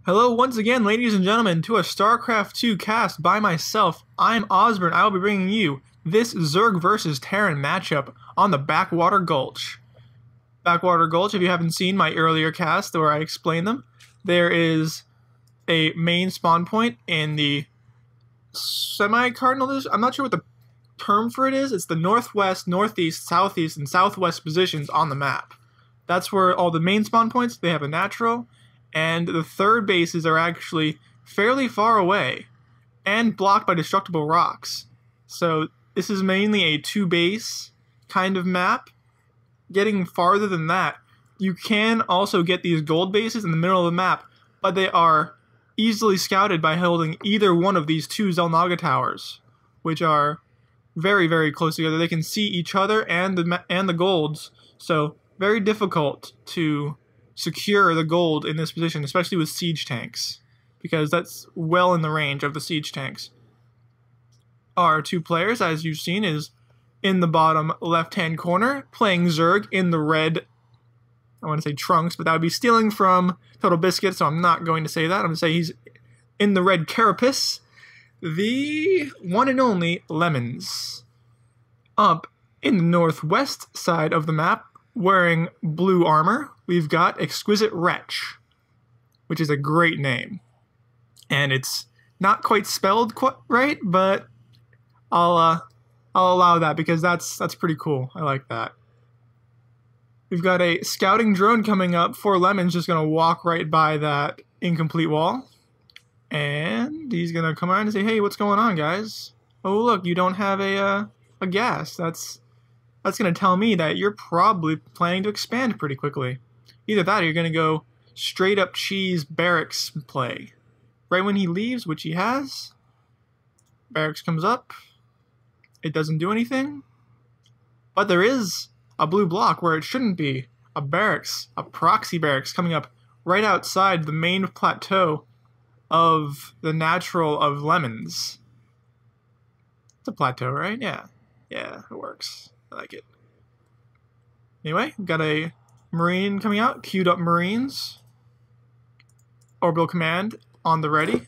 Hello once again, ladies and gentlemen, to a Starcraft 2 cast by myself. I'm Ozzburne. I will be bringing you this Zerg versus Terran matchup on the Backwater Gulch. Backwater Gulch, if you haven't seen my earlier cast where I explained them, there is a main spawn point in the semi-cardinal. I'm not sure what the term for it is. It's the northwest, northeast, southeast, and southwest positions on the map. That's where all the main spawn points, they have a natural. And the third bases are actually fairly far away and blocked by destructible rocks. So this is mainly a two-base kind of map. Getting farther than that, you can also get these gold bases in the middle of the map, but they are easily scouted by holding either one of these two Xel'Naga towers, which are very, very close together. They can see each other and the golds, so very difficult to secure the gold in this position, especially with siege tanks, because that's well in the range of the siege tanks. Our two players, as you've seen, is in the bottom left-hand corner, playing Zerg in the red, I want to say trunks, but that would be stealing from Total Biscuit, so I'm not going to say that. I'm going to say he's in the red carapace, the one and only Lemons. Up in the northwest side of the map, wearing blue armor, we've got XquisitWrech, which is a great name. And it's not quite spelled right, but I'll allow that because that's pretty cool. I like that. We've got a scouting drone coming up. For Lemon's just going to walk right by that incomplete wall. And he's going to come around and say, hey, what's going on, guys? Oh, look, you don't have a gas. That's going to tell me that you're probably planning to expand pretty quickly. Either that or you're going to go straight up cheese barracks play. Right when he leaves, which he has, barracks comes up. It doesn't do anything. But there is a blue block where it shouldn't be. A barracks, a proxy barracks coming up right outside the main plateau of the natural of Lemons. It's a plateau, right? Yeah. Yeah, it works. I like it. Anyway, we've got a Marine coming out, queued up Marines. Orbital command on the ready.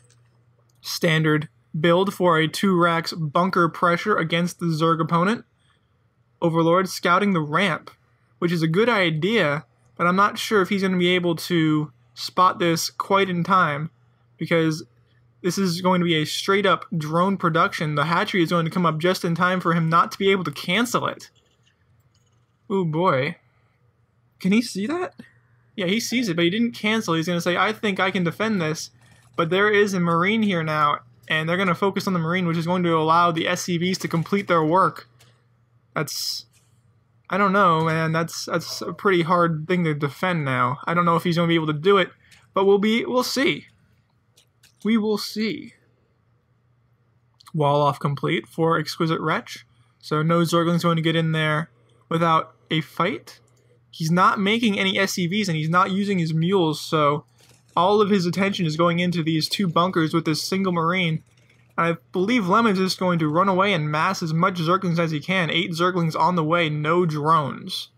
Standard build for a 2 racks bunker pressure against the Zerg opponent. Overlord scouting the ramp, which is a good idea, but I'm not sure if he's going to be able to spot this quite in time, because this is going to be a straight up drone production. The hatchery is going to come up just in time for him not to be able to cancel it. Oh boy. Can he see that? Yeah, he sees it, but he didn't cancel. He's going to say, I think I can defend this. But there is a Marine here now, and they're going to focus on the Marine, which is going to allow the SCVs to complete their work. That's... I don't know, man. That's a pretty hard thing to defend now. I don't know if he's going to be able to do it, but we'll see. We will see. Wall off complete for XquisitWrech. So no Zergling's going to get in there without a fight. He's not making any SCVs and he's not using his mules, so all of his attention is going into these two bunkers with this single Marine. I believe Lemons is going to run away and mass as much Zerglings as he can. 8 Zerglings on the way, no drones.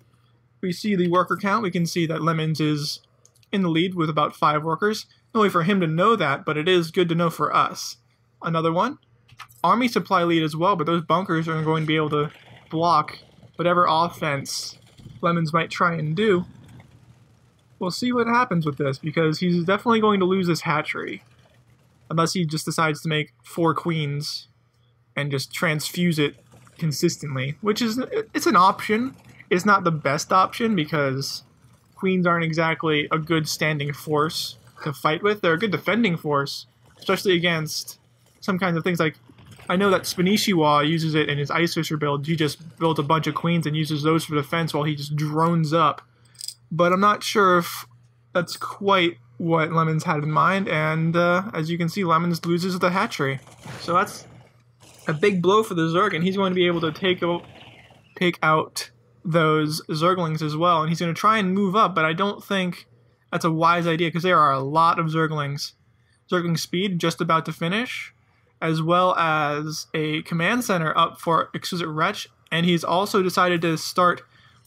We see the worker count. We can see that Lemons is in the lead with about 5 workers. Not only for him to know that, but it is good to know for us. Another one. Army supply lead as well, but those bunkers are going to be able to block whatever offense Lemons might try and do. We'll see what happens with this, because he's definitely going to lose this hatchery. Unless he just decides to make 4 queens and just transfuse it consistently. Which is, it's an option. It's not the best option, because queens aren't exactly a good standing force to fight with. They're a good defending force, especially against some kinds of things like, I know that Spanishiwa uses it in his Ice Fisher build. He just builds a bunch of queens and uses those for defense while he just drones up. But I'm not sure if that's quite what Lemons had in mind, and as you can see, Lemons loses the hatchery. So that's a big blow for the Zerg, and he's going to be able to take out those Zerglings as well, and he's going to try and move up, but I don't think that's a wise idea, because there are a lot of Zerglings. Zergling speed just about to finish, as well as a command center up for XquisitWrech, and he's also decided to start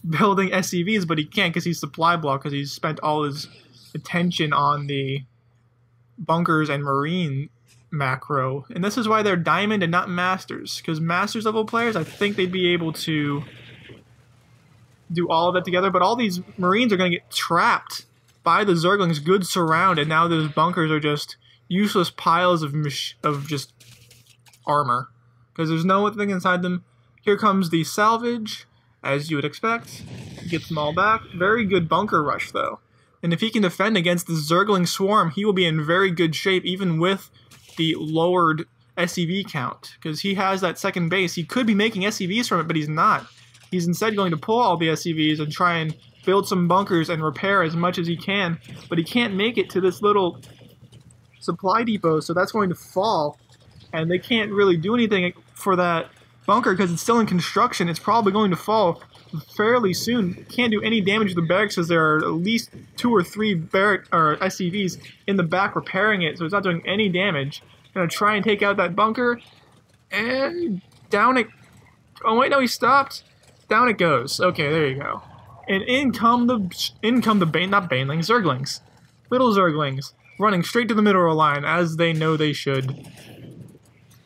building SCVs, but he can't because he's supply block, because he's spent all his attention on the bunkers and marine macro, and this is why they're diamond and not masters, because masters level players, I think they'd be able to do all of that together, but all these marines are going to get trapped by the Zerglings' good surround, and now those bunkers are just useless piles of just armor, because there's nothing inside them. Here comes the salvage, as you would expect. Gets them all back. Very good bunker rush, though. And if he can defend against the Zergling swarm, he will be in very good shape, even with the lowered SCV count, because he has that second base. He could be making SCVs from it, but he's not. He's instead going to pull all the SCVs and try and build some bunkers and repair as much as he can, but he can't make it to this little supply depot, so that's going to fall, and they can't really do anything for that bunker because it's still in construction. It's probably going to fall fairly soon. Can't do any damage to the barracks because there are at least 2 or 3 barrack or SCVs in the back repairing it, so it's not doing any damage. Gonna try and take out that bunker, and down it. Oh wait, no, he stopped. Down it goes. Okay, there you go. And in come the Zerglings, little Zerglings, running straight to the middle of the line as they know they should.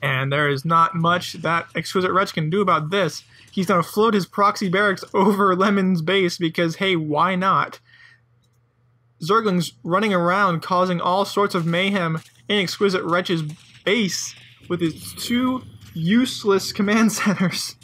And there is not much that XquisitWrech can do about this. He's going to float his proxy barracks over Lemon's base because, hey, why not? Zerglings running around causing all sorts of mayhem in XquisitWrech's base with his 2 useless command centers.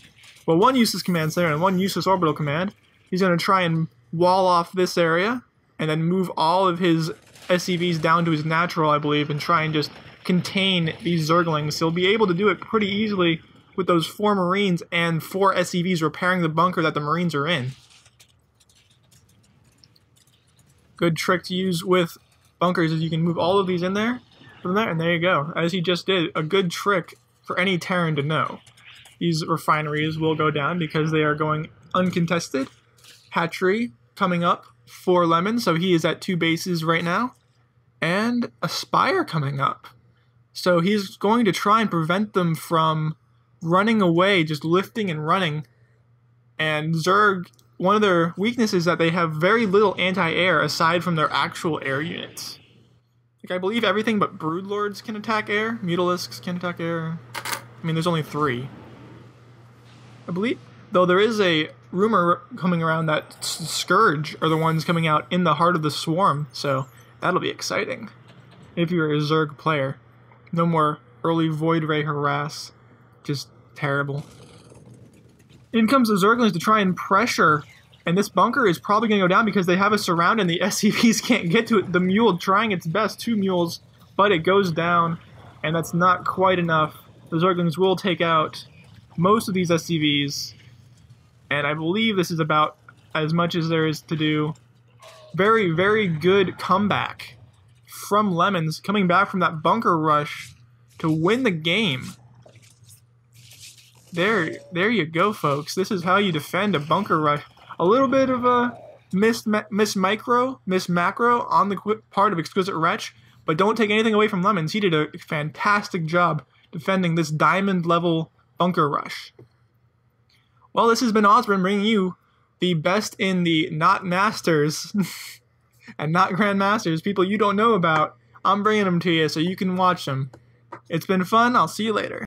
Well, 1 useless command center and 1 useless orbital command. He's going to try and wall off this area and then move all of his SCVs down to his natural, I believe, and try and just contain these Zerglings. He'll be able to do it pretty easily with those 4 Marines and 4 SCVs repairing the bunker that the Marines are in. Good trick to use with bunkers is you can move all of these in there, from there, and there you go. As he just did, a good trick for any Terran to know. These refineries will go down because they are going uncontested. Hatchery coming up for Lemon, so he is at 2 bases right now. And a Spire coming up. So he's going to try and prevent them from running away, just lifting and running. And Zerg, one of their weaknesses is that they have very little anti-air aside from their actual air units. Like, I believe everything but Broodlords can attack air. Mutalisks can attack air. I mean, there's only 3. I believe, though there is a rumor coming around that Scourge are the ones coming out in the heart of the swarm, so that'll be exciting if you're a Zerg player. No more early Void Ray harass. Just terrible. In comes the Zerglings to try and pressure, and this bunker is probably going to go down because they have a surround and the SCVs can't get to it. The mule trying its best, 2 mules, but it goes down, and that's not quite enough. The Zerglings will take out most of these SCVs, and I believe this is about as much as there is to do. Very, very good comeback from Lemons, coming back from that bunker rush to win the game. There you go, folks. This is how you defend a bunker rush. A little bit of a miss macro on the part of XquisitWrech, but don't take anything away from Lemons. He did a fantastic job defending this diamond level bunker rush. Well, this has been Ozzburne bringing you the best in the not masters and not grandmasters, people you don't know about. I'm bringing them to you so you can watch them. It's been fun. I'll see you later.